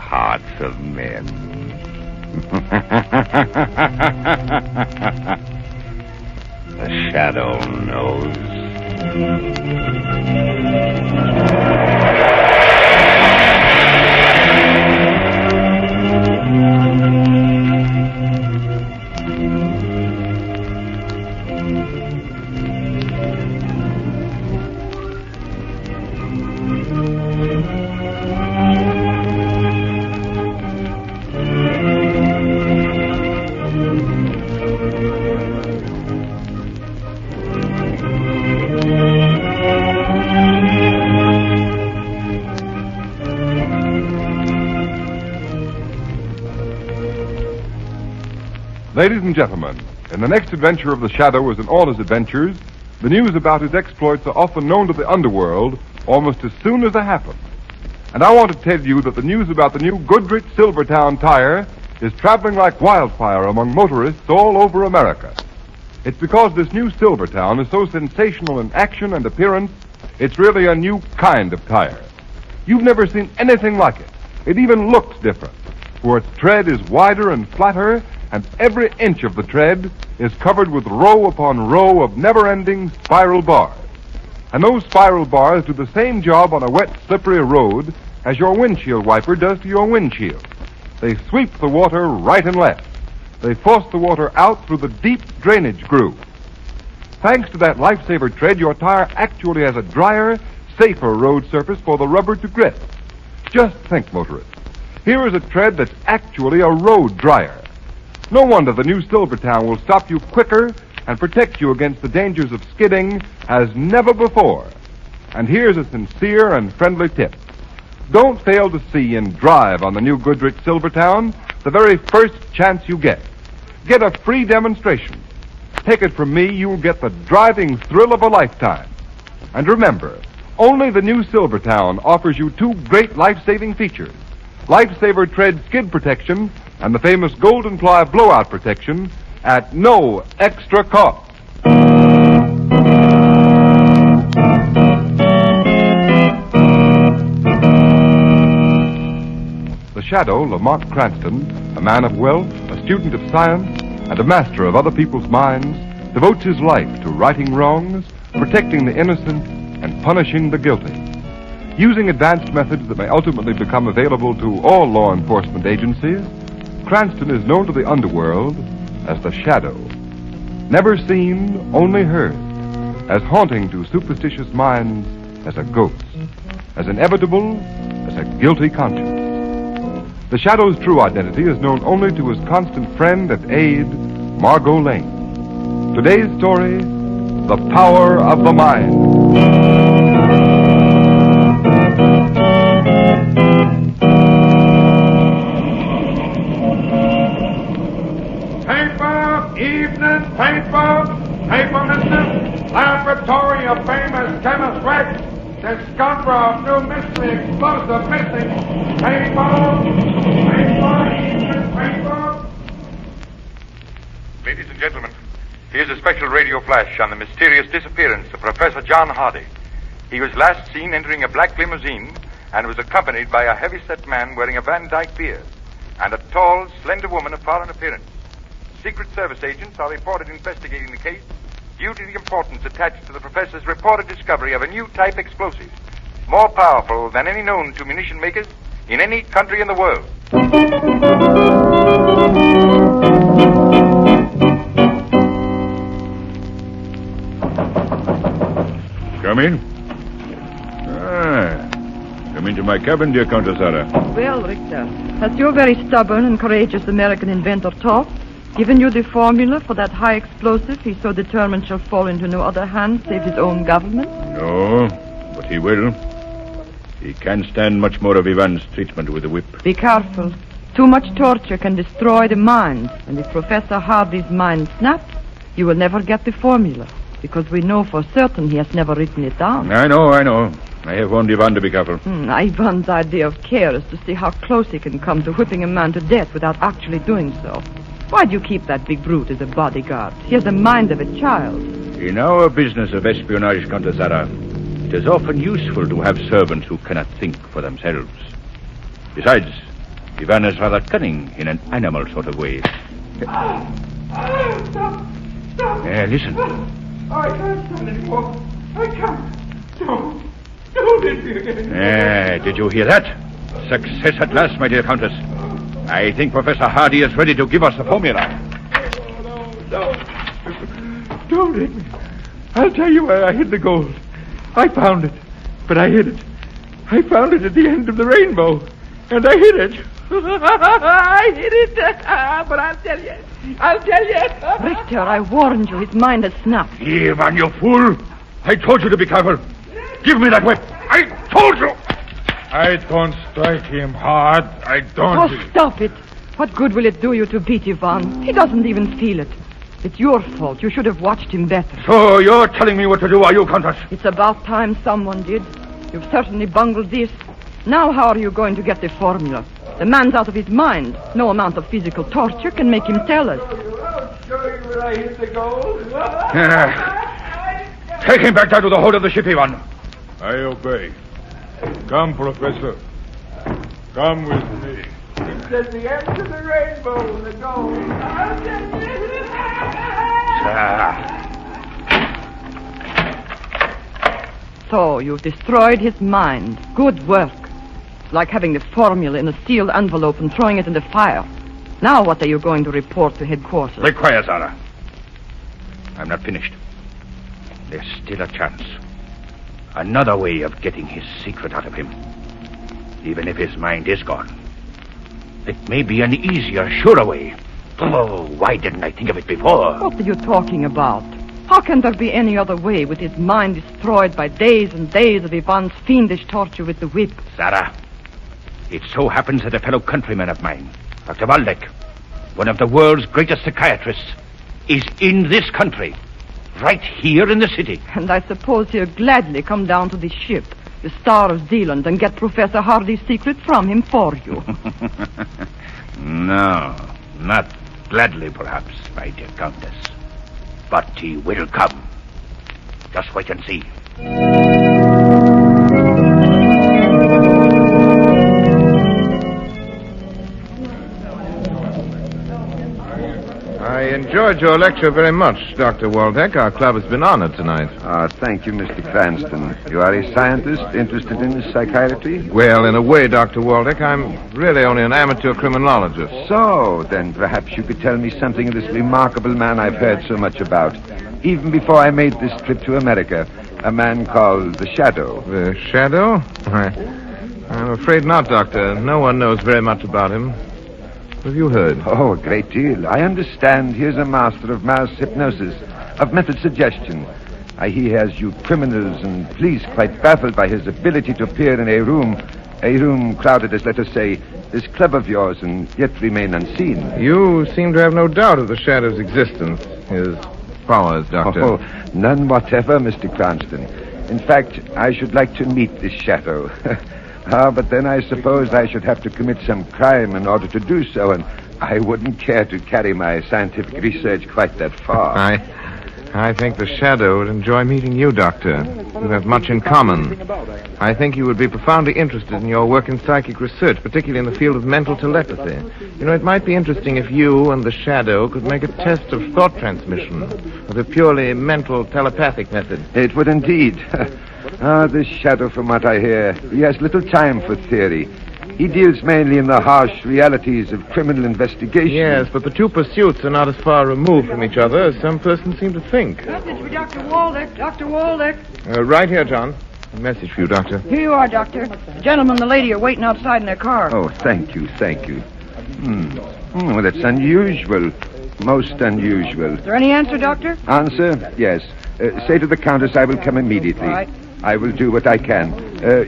hearts of men. The shadow knows. Ladies and gentlemen, in the next adventure of the Shadow as in all his adventures, the news about his exploits are often known to the underworld almost as soon as they happen. And I want to tell you that the news about the new Goodrich Silvertown tire is traveling like wildfire among motorists all over America. It's because this new Silvertown is so sensational in action and appearance, it's really a new kind of tire. You've never seen anything like it. It even looks different, for its tread is wider and flatter, and every inch of the tread is covered with row upon row of never-ending spiral bars. And those spiral bars do the same job on a wet, slippery road as your windshield wiper does to your windshield. They sweep the water right and left. They force the water out through the deep drainage groove. Thanks to that lifesaver tread, your tire actually has a drier, safer road surface for the rubber to grip. Just think, motorists. Here is a tread that's actually a road dryer. No wonder the new Silvertown will stop you quicker and protect you against the dangers of skidding as never before. And here's a sincere and friendly tip. Don't fail to see and drive on the new Goodrich Silvertown the very first chance you get. Get a free demonstration. Take it from me, you'll get the driving thrill of a lifetime. And remember, only the new Silvertown offers you two great life-saving features: Lifesaver Tread skid protection and the famous Golden Ply blowout protection at no extra cost. The Shadow, Lamont Cranston, a man of wealth, a student of science, and a master of other people's minds, devotes his life to righting wrongs, protecting the innocent, and punishing the guilty. Using advanced methods that may ultimately become available to all law enforcement agencies, Cranston is known to the underworld as the Shadow. Never seen, only heard. As haunting to superstitious minds as a ghost. As inevitable as a guilty conscience. The Shadow's true identity is known only to his constant friend and aide, Margot Lane. Today's story, The Power of the Mind. Paper, mister. Laboratory of famous chemist Rex. Discoverer of new mystery explosive missing. Paper. Ladies and gentlemen, here's a special radio flash on the mysterious disappearance of Professor John Hardy. He was last seen entering a black limousine and was accompanied by a heavy-set man wearing a Van Dyke beard and a tall, slender woman of foreign appearance. Secret Service agents are reported investigating the case due to the importance attached to the professor's reported discovery of a new type explosive, more powerful than any known to munition makers in any country in the world. Come in. Come into my cabin, dear Countess Sarah. Well, Richter, has your very stubborn and courageous American inventor talked? Given you the formula for that high explosive he so determined shall fall into no other hand save his own government? No, but he will. He can't stand much more of Ivan's treatment with the whip. Be careful. Too much torture can destroy the mind. And if Professor Hardy's mind snaps, you will never get the formula. Because we know for certain he has never written it down. I know. I have warned Ivan to be careful. Ivan's idea of care is to see how close he can come to whipping a man to death without actually doing so. Why do you keep that big brute as a bodyguard? He has the mind of a child. In our business of espionage, Countess Sarah, it is often useful to have servants who cannot think for themselves. Besides, Ivan is rather cunning in an animal sort of way. Stop! Listen. I can't stand anymore. I can't. Don't hit me again. Did you hear that? Success at last, my dear Countess. I think Professor Hardy is ready to give us the formula. No. Don't hit me. I'll tell you where I hid the gold. I found it, but I hid it. I found it at the end of the rainbow, and I hid it. I hid it, but I'll tell you. Richter, I warned you. His mind has snapped. Ivan, you fool! I told you to be careful. Give me that whip. I told you. I don't strike him hard. I don't. Oh, stop it. What good will it do you to beat Ivan? He doesn't even feel it. It's your fault. You should have watched him better. So you're telling me what to do, are you, Countess? It's about time someone did. You've certainly bungled this. Now how are you going to get the formula? The man's out of his mind. No amount of physical torture can make him tell us. I'll show you where I hid the gold. Take him back down to the hold of the ship, Ivan. I obey. Come, Professor. Come with me. It's at the end of the rainbow, the gold. So you've destroyed his mind. Good work. It's like having the formula in a sealed envelope and throwing it in the fire. Now what are you going to report to headquarters? Be quiet, Zara. I'm not finished. There's still a chance. Another way of getting his secret out of him. Even if his mind is gone. It may be an easier, surer way. Oh, why didn't I think of it before? What are you talking about? How can there be any other way with his mind destroyed by days and days of Ivan's fiendish torture with the whip? Zara, it so happens that a fellow countryman of mine, Dr. Waldeck, one of the world's greatest psychiatrists, is in this country, right here in the city. And I suppose he'll gladly come down to the ship, the Star of Zealand, and get Professor Hardy's secret from him for you. No, not gladly, perhaps, my dear Countess. But he will come. Just wait and see. I enjoyed your lecture very much, Dr. Waldeck. Our club has been honored tonight. Thank you, Mr. Cranston. You are a scientist interested in psychiatry? Well, in a way, Dr. Waldeck, I'm really only an amateur criminologist. So, then perhaps you could tell me something of this remarkable man I've heard so much about. Even before I made this trip to America, a man called the Shadow. The Shadow? I'm afraid not, Doctor. No one knows very much about him. What have you heard? Oh, a great deal. I understand he is a master of mass hypnosis, of method suggestion. He has you criminals and police quite baffled by his ability to appear in a room crowded as, let us say, this club of yours, and yet remain unseen. You seem to have no doubt of the Shadow's existence, his powers, Doctor. Oh, none whatever, Mr. Cranston. In fact, I should like to meet this Shadow. But then I suppose I should have to commit some crime in order to do so, and I wouldn't care to carry my scientific research quite that far. I think the Shadow would enjoy meeting you, Doctor. You have much in common. I think you would be profoundly interested in your work in psychic research, particularly in the field of mental telepathy. You know, it might be interesting if you and the Shadow could make a test of thought transmission with a purely mental telepathic method. It would indeed. This Shadow, from what I hear, he has little time for theory. He deals mainly in the harsh realities of criminal investigation. Yes, but the two pursuits are not as far removed from each other as some persons seem to think. Message for Dr. Waldeck. Dr. Waldeck. Right here, John. A message for you, Doctor. Here you are, Doctor. The gentleman and the lady are waiting outside in their car. Oh, thank you. Well, that's unusual. Most unusual. Is there any answer, Doctor? Answer? Yes. Say to the Countess I will come immediately. All right. I will do what I can.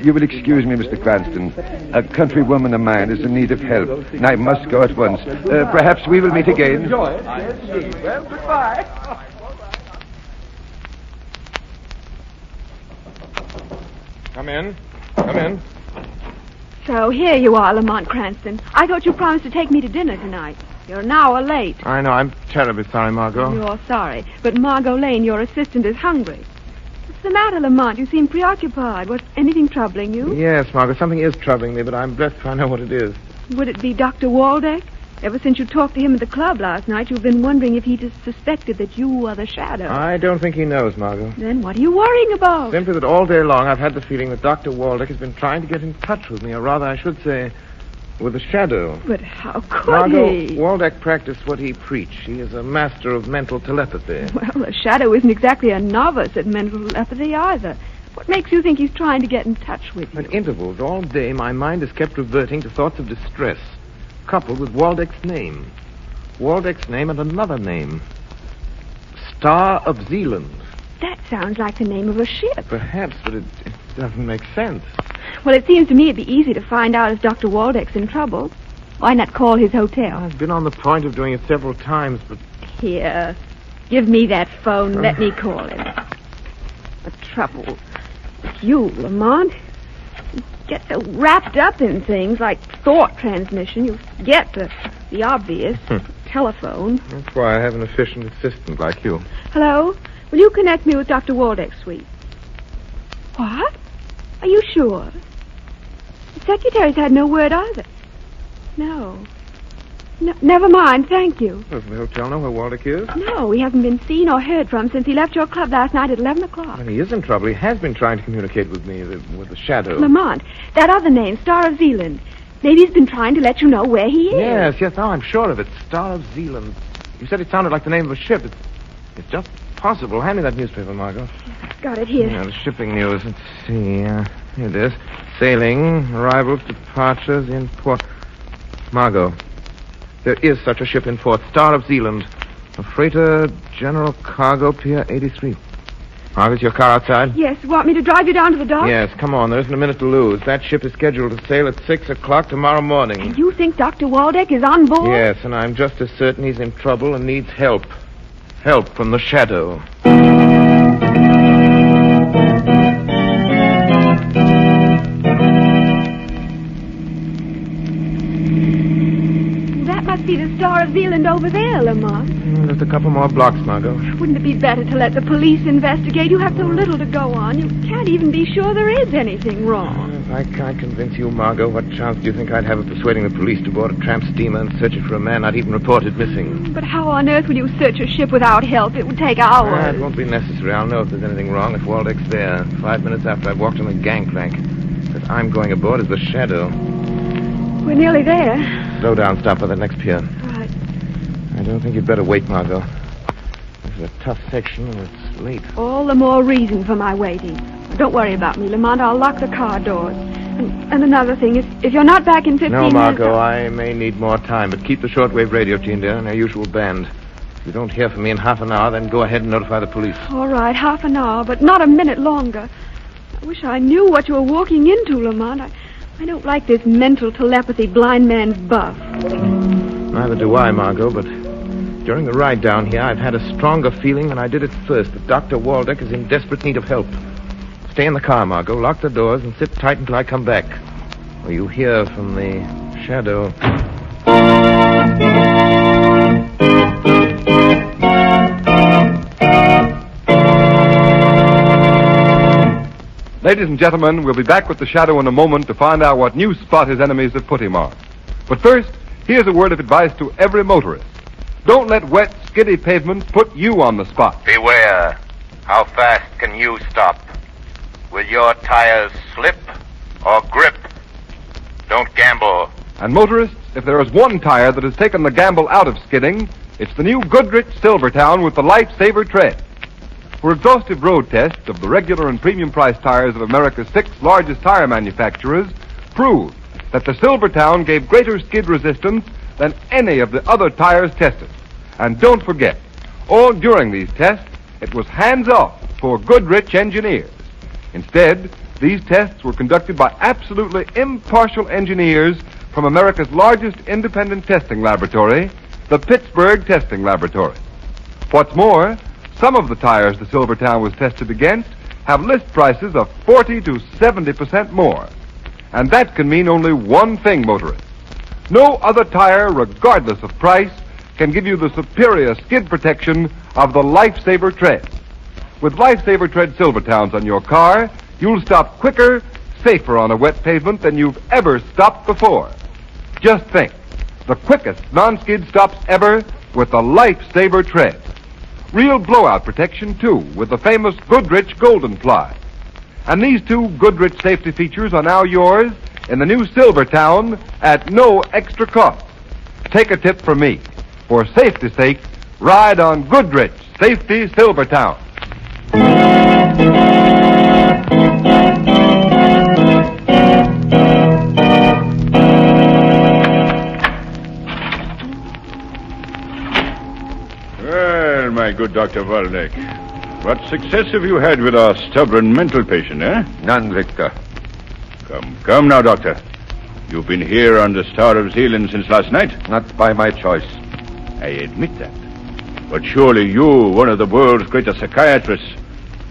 You will excuse me, Mr. Cranston. A countrywoman of mine is in need of help, and I must go at once. Perhaps we will meet again. Well, goodbye. Come in. So here you are, Lamont Cranston. I thought you promised to take me to dinner tonight. You're an hour late. I know. I'm terribly sorry, Margot. You're sorry, but Margot Lane, your assistant, is hungry. What's the matter, Lamont? You seem preoccupied. Was anything troubling you? Yes, Margot, something is troubling me, but I'm blessed if I know what it is. Would it be Dr. Waldeck? Ever since you talked to him at the club last night, you've been wondering if he just suspected that you are the Shadow. I don't think he knows, Margot. Then what are you worrying about? Simply that all day long I've had the feeling that Dr. Waldeck has been trying to get in touch with me, or rather, I should say, with the Shadow. But how could Margot, he? Waldeck practiced what he preached. He is a master of mental telepathy. Well, the Shadow isn't exactly a novice at mental telepathy either. What makes you think he's trying to get in touch with you? At intervals, all day, my mind has kept reverting to thoughts of distress, coupled with Waldeck's name. Waldeck's name and another name. Star of Zealand. That sounds like the name of a ship. Perhaps, but it doesn't make sense. Well, it seems to me it'd be easy to find out if Dr. Waldeck's in trouble. Why not call his hotel? I've been on the point of doing it several times, but... Here, give me that phone. Let me call him. The trouble with you, Lamont. You get so wrapped up in things like thought transmission, you forget the obvious. Telephone. That's why I have an efficient assistant like you. Hello? Will you connect me with Dr. Waldeck's suite? What? Are you sure? The secretary's had no word either. No, never mind, thank you. Does the hotel know where Waldeck is? No, he hasn't been seen or heard from since he left your club last night at 11 o'clock. Well, he is in trouble. He has been trying to communicate with me, with the Shadow. Lamont, that other name, Star of Zealand. Maybe he's been trying to let you know where he is. Yes, now I'm sure of it. Star of Zealand. You said it sounded like the name of a ship. It's just possible. Hand me that newspaper, Margot. Got it here. Yeah, the shipping news. Let's see. Here it is. Sailing, arrivals, departures in port. Margot, there is such a ship in port. Star of Zealand. A freighter, general cargo, Pier 83. Margot, is your car outside? Yes, want me to drive you down to the dock? Yes, come on. There isn't a minute to lose. That ship is scheduled to sail at 6 o'clock tomorrow morning. And you think Dr. Waldeck is on board? Yes, and I'm just as certain he's in trouble and needs help. Help from the Shadow. That must be the Star of Zealand over there, Lamont. Just a couple more blocks, Margot. Wouldn't it be better to let the police investigate? You have so little to go on. You can't even be sure there is anything wrong. If I can't convince you, Margot, what chance do you think I'd have of persuading the police to board a tramp steamer and search it for a man not even reported missing? But how on earth would you search a ship without help? It would take hours. It won't be necessary. I'll know if there's anything wrong if Waldeck's there. 5 minutes after I've walked on the gangplank. That I'm going aboard is the Shadow. We're nearly there. Slow down. Stop by the next pier. Right. I don't think you'd better wait, Margot. This is a tough section and it's late. All the more reason for my waiting. Don't worry about me, Lamont. I'll lock the car doors. And another thing, if you're not back in 15 No, minutes... Margot, I may need more time, but keep the shortwave radio tuned in our usual band. If you don't hear from me in half an hour, then go ahead and notify the police. All right, half an hour, but not a minute longer. I wish I knew what you were walking into, Lamont. I don't like this mental telepathy blind man's buff. Neither do I, Margot, but during the ride down here, I've had a stronger feeling than I did at first that Dr. Waldeck is in desperate need of help. Stay in the car, Margot. Lock the doors and sit tight until I come back. Or you hear from the Shadow. Ladies and gentlemen, we'll be back with the Shadow in a moment to find out what new spot his enemies have put him on. But first, here's a word of advice to every motorist. Don't let wet, skiddy pavement put you on the spot. Beware. How fast can you stop? Will your tires slip or grip? Don't gamble. And motorists, if there is one tire that has taken the gamble out of skidding, it's the new Goodrich Silvertown with the Lifesaver tread. For exhaustive road tests of the regular and premium price tires of America's 6 largest tire manufacturers prove that the Silvertown gave greater skid resistance than any of the other tires tested. And don't forget, all during these tests, it was hands-off for Goodrich engineers. Instead, these tests were conducted by absolutely impartial engineers from America's largest independent testing laboratory, the Pittsburgh Testing Laboratory. What's more, some of the tires the Silvertown was tested against have list prices of 40 to 70% more. And that can mean only one thing, motorists. No other tire, regardless of price, can give you the superior skid protection of the Lifesaver tread. With Lifesaver tread Silvertowns on your car, you'll stop quicker, safer on a wet pavement than you've ever stopped before. Just think. The quickest non-skid stops ever with the Lifesaver tread. Real blowout protection, too, with the famous Goodrich Golden Ply. And these two Goodrich safety features are now yours in the new Silvertown at no extra cost. Take a tip from me. For safety's sake, ride on Goodrich Safety Silvertown. Well, my good Dr. Waldeck, what success have you had with our stubborn mental patient, eh? None, Richter. Come now, Doctor. You've been here on the Star of Zealand since last night. Not by my choice. I admit that. But surely you, one of the world's greatest psychiatrists,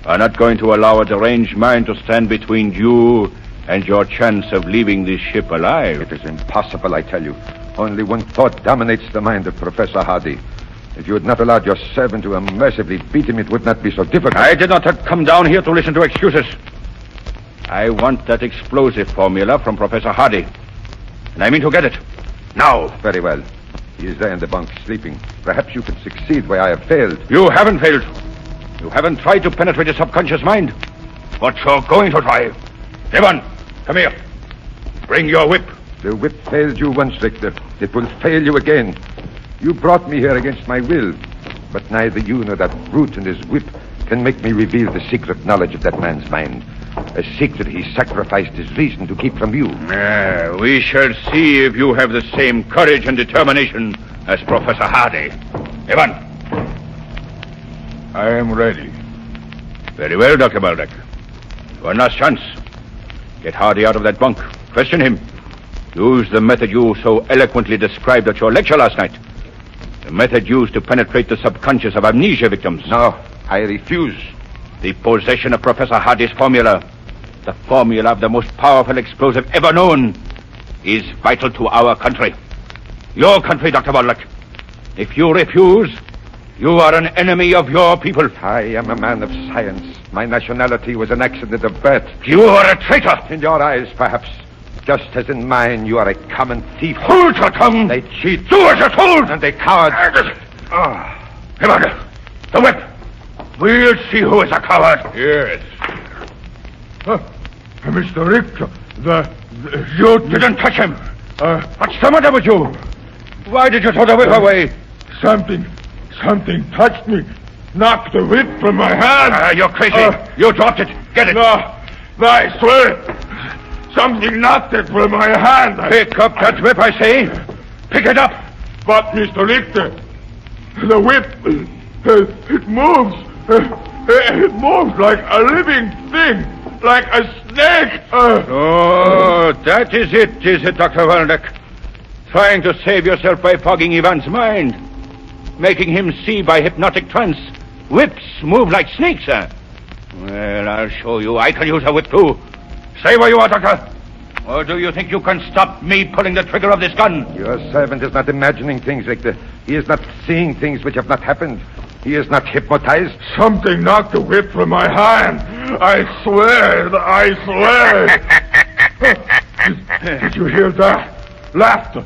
are not going to allow a deranged mind to stand between you and your chance of leaving this ship alive. It is impossible, I tell you. Only one thought dominates the mind of Professor Hardy. If you had not allowed your servant to unmercifully beat him, it would not be so difficult. I did not come down here to listen to excuses. I want that explosive formula from Professor Hardy. And I mean to get it. Now. Very well. He is there in the bunk, sleeping. Perhaps you could succeed where I have failed. You haven't failed. You haven't tried to penetrate his subconscious mind. But you're going to try. Evan, come here. Bring your whip. The whip failed you once, Richter. It will fail you again. You brought me here against my will. But neither you nor that brute and his whip can make me reveal the secret knowledge of that man's mind. A secret he sacrificed his reason to keep from you. We shall see if you have the same courage and determination as Professor Hardy. Evan. I am ready. Very well, Dr. Baldock. One last chance. Get Hardy out of that bunk. Question him. Use the method you so eloquently described at your lecture last night. The method used to penetrate the subconscious of amnesia victims. No, I refuse. The possession of Professor Hardy's formula, the formula of the most powerful explosive ever known, is vital to our country. Your country, Dr. Baldock. If you refuse, you are an enemy of your people. I am a man of science. My nationality was an accident of birth. You are a traitor. In your eyes, perhaps. Just as in mine, you are a common thief. Hold your tongue. They cheat. Do as you're told. And they coward. Evan, the whip. We'll see who is a coward. Yes. Mr. Richter, you didn't touch him. What's the matter with you? Why did you throw the whip away? Something touched me. Knocked the whip from my hand. You're crazy. You dropped it. Get it. No, I swear. Something knocked it from my hand. Pick up that whip, I say. Pick it up. But, Mr. Richter, the whip, it moves. It moves like a living thing, like a snake. Oh, that is it, Dr. Waldeck? Trying to save yourself by fogging Ivan's mind. Making him see by hypnotic trance. Whips move like snakes, sir. Well, I'll show you. I can use a whip, too. Stay where you are, Doctor. Or do you think you can stop me pulling the trigger of this gun? Your servant is not imagining things, Richter. He is not seeing things which have not happened. He is not hypnotized. Something knocked the whip from my hand. I swear. Did you hear that? Laughter,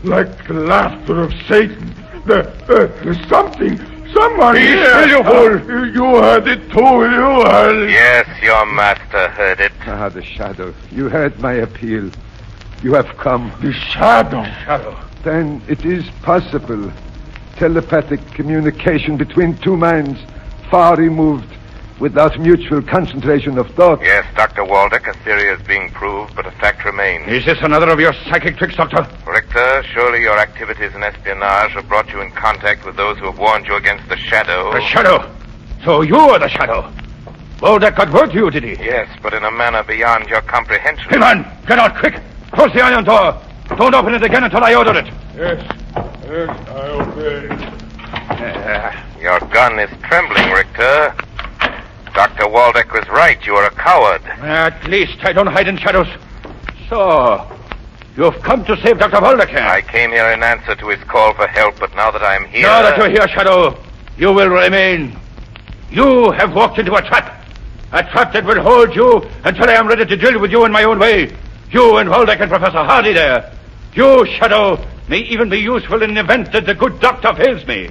like the laughter of Satan. There's someone here. Still, you fool. You heard it too, you heard it. Yes, your master heard it. Ah, the shadow. You heard my appeal. You have come. The shadow. Then it is possible. Telepathic communication between two minds, far removed, without mutual concentration of thought. Yes, Dr. Waldeck, a theory is being proved, but a fact remains. Is this another of your psychic tricks, Doctor? Richter, surely your activities in espionage have brought you in contact with those who have warned you against the Shadow. The Shadow? So you are the Shadow? Waldeck got word to you, did he? Yes, but in a manner beyond your comprehension. Hey, man, get out quick. Close the iron door. Don't open it again until I order it. Yes, I obey. Your gun is trembling, Richter. Dr. Waldeck was right. You are a coward. At least I don't hide in shadows. So, you've come to save Dr. Waldeck, eh? I came here in answer to his call for help, but now that I am here... Now that you're here, Shadow, you will remain. You have walked into a trap that will hold you until I am ready to deal with you in my own way. You and Waldeck and Professor Hardy there. You, Shadow, may even be useful in the event that the good doctor fails me.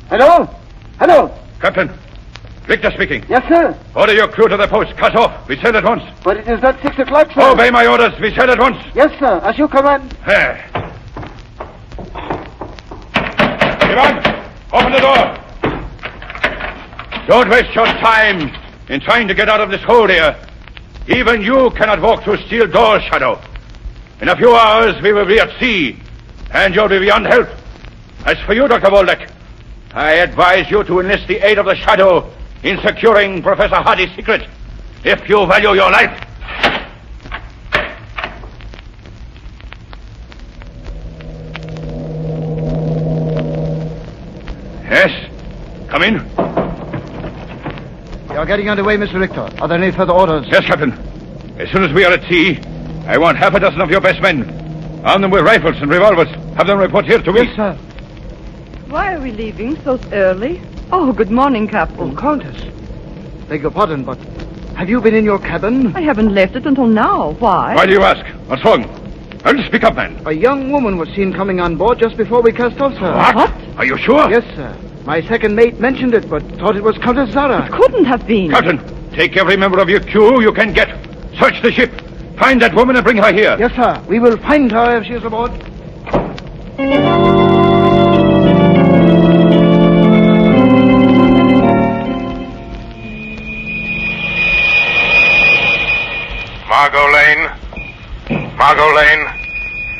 Hello? Hello? Captain, Victor speaking. Yes, sir. Order your crew to the post. Cut off. We sail at once. But it is not 6 o'clock, sir. Obey my orders. We sail at once. Yes, sir. As you command. There. Ivan, open the door. Don't waste your time in trying to get out of this hole here. Even you cannot walk through steel doors, Shadow. In a few hours, we will be at sea, and you'll be beyond help. As for you, Dr. Waldeck, I advise you to enlist the aid of the Shadow in securing Professor Hardy's secret, if you value your life. Yes? Come in. We are getting underway, Mr. Richter. Are there any further orders? Yes, Captain. As soon as we are at sea, I want half a dozen of your best men. Arm them with rifles and revolvers. Have them report here to me. Yes, sir. Why are we leaving so early? Oh, good morning, Captain. Oh, Countess. Beg your pardon, but have you been in your cabin? I haven't left it until now. Why? Why do you ask? What's wrong? Well, speak up, man. A young woman was seen coming on board just before we cast off, sir. What? Are you sure? Yes, sir. My second mate mentioned it, but thought it was Countess Zara. It couldn't have been. Captain, take every member of your crew you can get. Search the ship. Find that woman and bring her here. Yes, sir. We will find her if she is aboard. Margot Lane.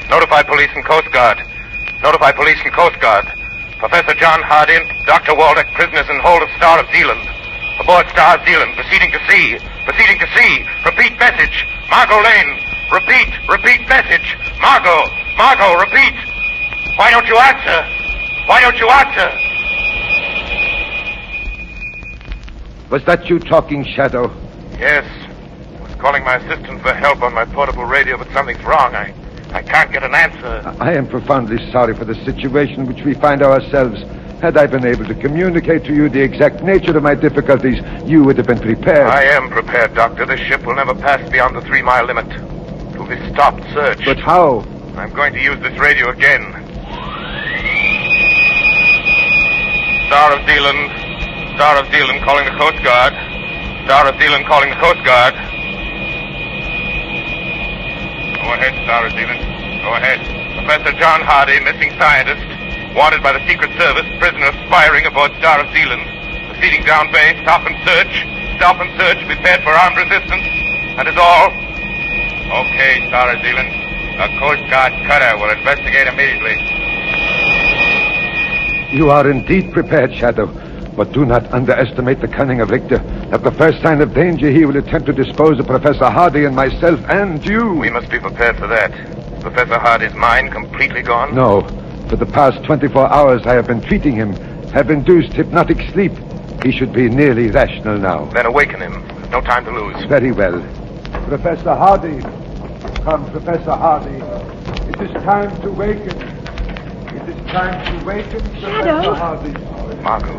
Notify police and Coast Guard. Notify police and Coast Guard. Professor John Hardy and Dr. Waldeck, prisoners in hold of Star of Zealand. Aboard Star of Zealand, proceeding to sea. Proceeding to sea. Repeat message. Margot Lane. Repeat message. Margot, repeat. Why don't you answer? Why don't you answer? Was that you talking, Shadow? Yes. I was calling my assistant for help on my portable radio, but something's wrong. I can't get an answer. I am profoundly sorry for the situation in which we find ourselves. Had I been able to communicate to you the exact nature of my difficulties, you would have been prepared. I am prepared, Doctor. This ship will never pass beyond the 3-mile limit. It will be stopped search. But how? I'm going to use this radio again. Star of Zealand calling the Coast Guard. Star of Zealand calling the Coast Guard. Go ahead, Star of Zealand. Go ahead. Professor John Hardy, missing scientist, wanted by the Secret Service, prisoner spying aboard Star of Zealand. Proceeding down bay, stop and search. Stop and search, prepared for armed resistance. That is all. Okay, Star of Zealand. A Coast Guard cutter will investigate immediately. You are indeed prepared, Shadow. But do not underestimate the cunning of Richter. At the first sign of danger, he will attempt to dispose of Professor Hardy and myself and you. We must be prepared for that. Is Professor Hardy's mind completely gone? No. For the past 24 hours, I have been treating him, have induced hypnotic sleep. He should be nearly rational now. Then awaken him. There's no time to lose. Very well. Professor Hardy. Come, Professor Hardy. It is time to waken. It is time to waken, Professor Hardy. Margot,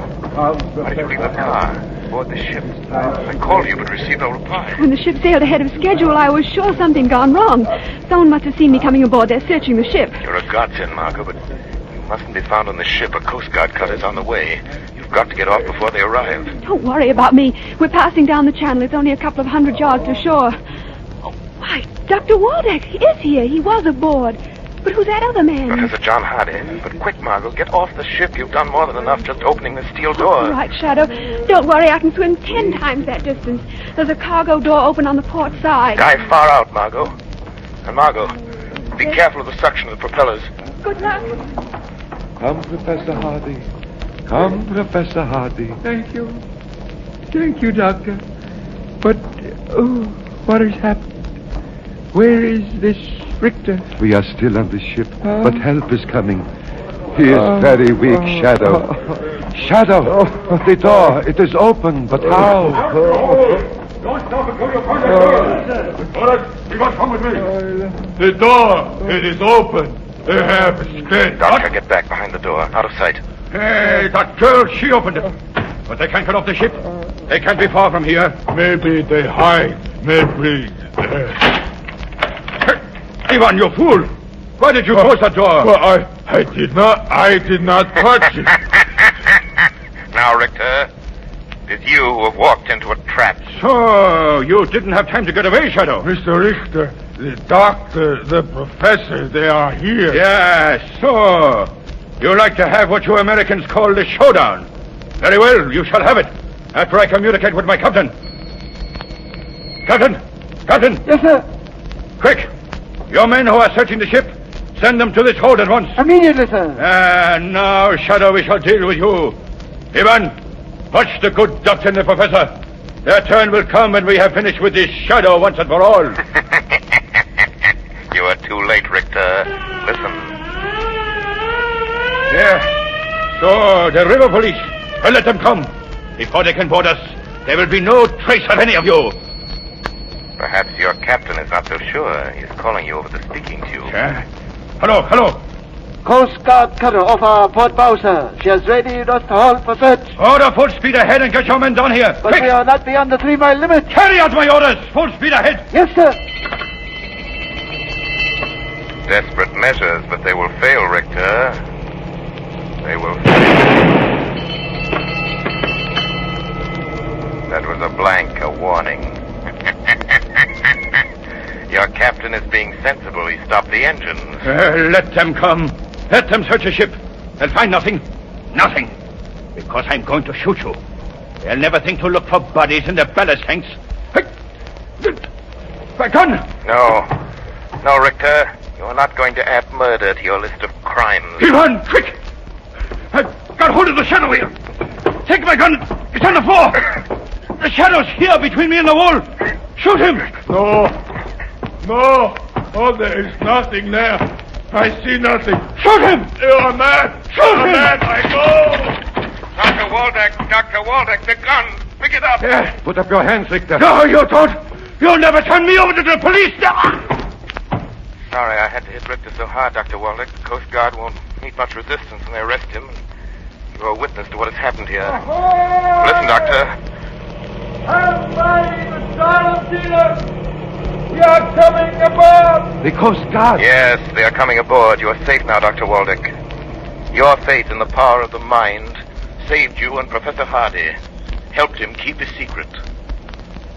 why did you leave the car aboard the ship? I called you but received no reply. When the ship sailed ahead of schedule, I was sure something gone wrong. Someone must have seen me coming aboard. They're searching the ship. You're a godsend, Margot, but you mustn't be found on the ship. A Coast Guard cutter's on the way. You've got to get off before they arrive. Don't worry about me. We're passing down the channel. It's only a couple of 100 yards to shore. Oh, why, Dr. Waldeck is here. He was aboard. But who's that other man? Professor John Hardy. But quick, Margot, get off the ship. You've done more than enough just opening the steel door. All right, Shadow. Don't worry, I can swim 10 times that distance. There's a cargo door open on the port side. Dive far out, Margot. And Margot, be careful of the suction of the propellers. Good luck. Come, Professor Hardy. Come, Professor Hardy. Thank you. Thank you, Doctor. But, what has happened? Where is this Richter? We are still on the ship, but help is coming. He is very weak, Shadow. Shadow! The door, it is open, but how? Don't stop until you find the door. All right, you must come with me. The door, it is open. They have escaped. Doctor, get back behind the door, out of sight. Hey, that girl, she opened it. But they can't get off the ship. They can't be far from here. Maybe they hide. Maybe. Ivan, you fool! Why did you close the door? Well, I did not touch it. Now, Richter, it's you who have walked into a trap. So, you didn't have time to get away, Shadow? Mr. Richter, the doctor, the professor, they are here. Yes, so. You like to have what you Americans call the showdown. Very well, you shall have it. After I communicate with my captain. Captain! Captain! Yes, sir. Quick! Your men who are searching the ship, send them to this hold at once. Immediately, sir. And now, Shadow, we shall deal with you. Ivan, watch the good doctor and the professor. Their turn will come when we have finished with this Shadow once and for all. You are too late, Richter. Listen. Yeah. So, the river police. Well, let them come. Before they can board us, there will be no trace of any of you. Perhaps your captain is not so sure. He's calling you over the speaking tube. Yeah? Hello. Coast Guard cutter off our port bow, sir. She has readied us to halt for search. Order full speed ahead and get your men down here. But Quick! we are not beyond the 3-mile limit. Carry out my orders. Full speed ahead. Yes, sir. Desperate measures, but they will fail, Richter. They will fail. That was a blank, a warning. Your captain is being sensible. He stopped the engines. Let them come. Let them search the ship. They'll find nothing. Nothing. Because I'm going to shoot you. They'll never think to look for bodies in the ballast tanks. My gun! No, Richter. You're not going to add murder to your list of crimes. Ivan, quick! I've got hold of the Shadow here. Take my gun. It's on the floor. The Shadow's here between me and the wall. Shoot him. No. Oh, there is nothing there. I see nothing. Shoot him. You are mad. Shoot him. Mad. I go. Dr. Waldeck, the gun. Pick it up. Yeah. Put up your hands, Richter. No, you don't. You'll never turn me over to the police. Sorry I had to hit Richter so hard, Dr. Waldeck. The Coast Guard won't meet much resistance when they arrest him. You're a witness to what has happened here. Listen, Doctor. I'm fighting the silent dealer. We are coming aboard. The Coast Guard. Yes, they are coming aboard. You are safe now, Dr. Waldeck. Your faith in the power of the mind saved you and Professor Hardy, helped him keep his secret.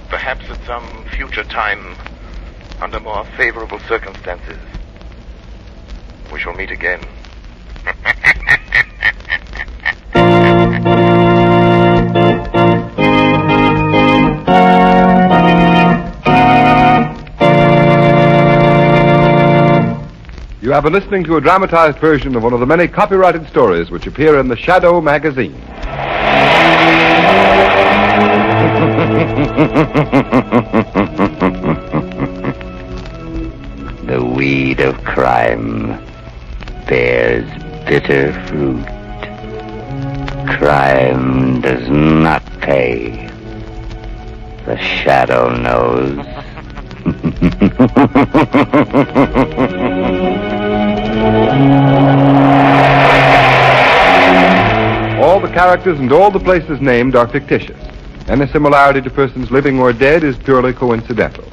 Perhaps at some future time, under more favorable circumstances, we shall meet again. You have been listening to a dramatized version of one of the many copyrighted stories which appear in the Shadow magazine. The weed of crime bears bitter fruit. Crime does not pay. The Shadow knows. All the characters and all the places named are fictitious. Any similarity to persons living or dead is purely coincidental.